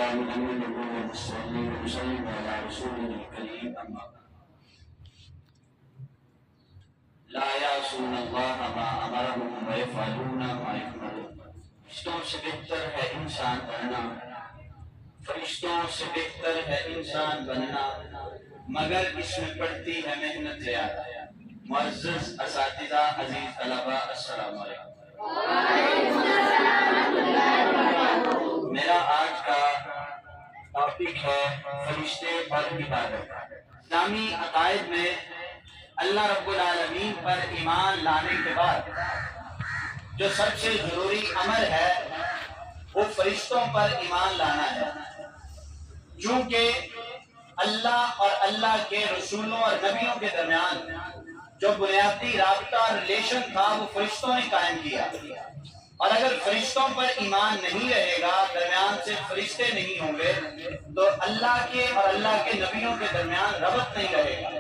الله نحمده ونصلي ونسلم على رسوله الكريم أما بعد لا يعصون الله ما أمرهم ويفعلون ما يؤمرون. فرشتوں سے بہتر ہے انسان بننا، فرشتوں سے بہتر ہے انسان بننا، مگر اس میں پڑتی ہے محنت زیادہ. معزز اساتذہ، عزیز طلبہ، السلام علیکم. میرا آج کا ٹاپک ہے فرشتے اور عبادت. اسلامی عقائد میں اللہ رب العالمین پر ایمان لانے کے بعد جو سب سے ضروری امر ہے وہ فرشتوں پر ایمان لانا ہے، چونکہ اللہ اور اللہ کے رسولوں اور نبیوں کے درمیان جو بنیادی رابطہ اور ریلیشن تھا وہ فرشتوں نے قائم کیا، اور اگر فرشتوں پر ایمان نہیں رہے گا، درمیان سے فرشتے نہیں ہوں گے، تو اللہ کے اور اللہ کے نبیوں کے درمیان ربط نہیں رہے گا.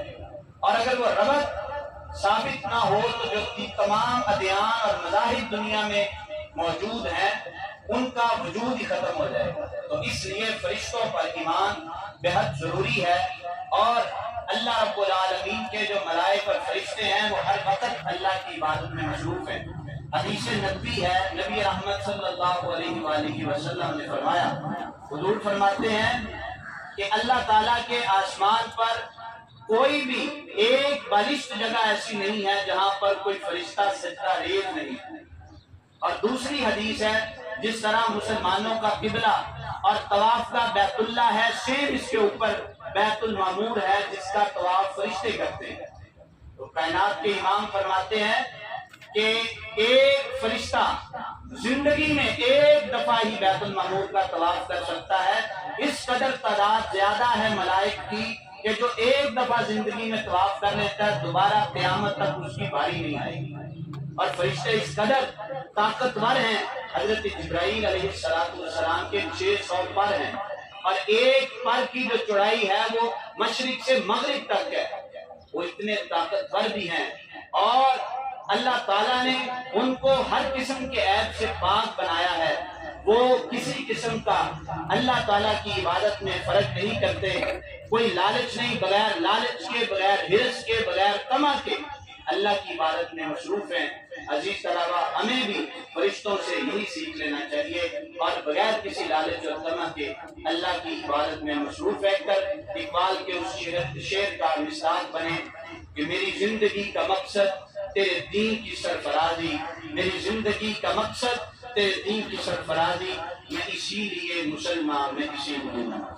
اور اگر وہ ربط ثابت نہ ہو تو جو تمام ادیان اور مذاہب دنیا میں موجود ہیں ان کا وجود ہی ختم ہو جائے گا. تو اس لیے فرشتوں پر ایمان بہت ضروری ہے، اور اللہ رب العالمین کے جو ملائکہ اور فرشتے ہیں وہ ہر وقت اللہ کی عبادت میں مصروف ہیں. حدیث نبوی ہے، نبی رحمت صلی اللہ علیہ وآلہ وسلم نے فرمایا، حضور فرماتے ہیں کہ اللہ تعالیٰ کے آسمان پر کوئی بھی ایک بالشت جگہ ایسی نہیں ہے جہاں پر کوئی فرشتہ سجدہ ریز نہیں ہے. اور دوسری حدیث ہے، جس طرح مسلمانوں کا قبلہ اور طواف کا بیت اللہ ہے، سیم اس کے اوپر بیت المعمور ہے جس کا طواف فرشتے کرتے ہیں. تو کائنات کے امام فرماتے ہیں کہ ایک فرشتہ زندگی میں ایک دفعہ ہی بیت المعمور کا طواف کر سکتا ہے. اس قدر تعداد زیادہ ہے ملائک کی کہ جو ایک دفعہ زندگی میں طواف کر لیتا ہے دوبارہ قیامت تک اس کی باری نہیں آئے گی. اور فرشتے اس قدر طاقتور ہیں، حضرت جبرائیل علیہ السلام کے 600 پر ہیں، اور ایک پر کی جو چوڑائی ہے وہ مشرق سے مغرب تک ہے. وہ اتنے طاقتور بھی ہیں، اور اللہ تعالیٰ نے ان کو ہر قسم کے عیب سے پاک بنایا ہے. وہ کسی قسم کا اللہ تعالیٰ کی عبادت میں فرق نہیں کرتے، کوئی لالچ نہیں، بغیر لالچ کے، بغیر حرص کے، بغیر طمع کے اللہ کی عبادت میں مصروف ہیں. عزیز طلبہ، ہمیں بھی فرشتوں سے یہی سیکھ لینا چاہیے، اور بغیر کسی لالچ اور طمع کے اللہ کی عبادت میں مصروف رہ کر اقبال کے اس شعر کا مصداق بنے کہ میری زندگی کا مقصد تیرے دین کی سرفرازی، میری زندگی کا مقصد تیرے دین کی سرفرازی، میں اسی لیے مسلمان، میں اسی لیے نماز.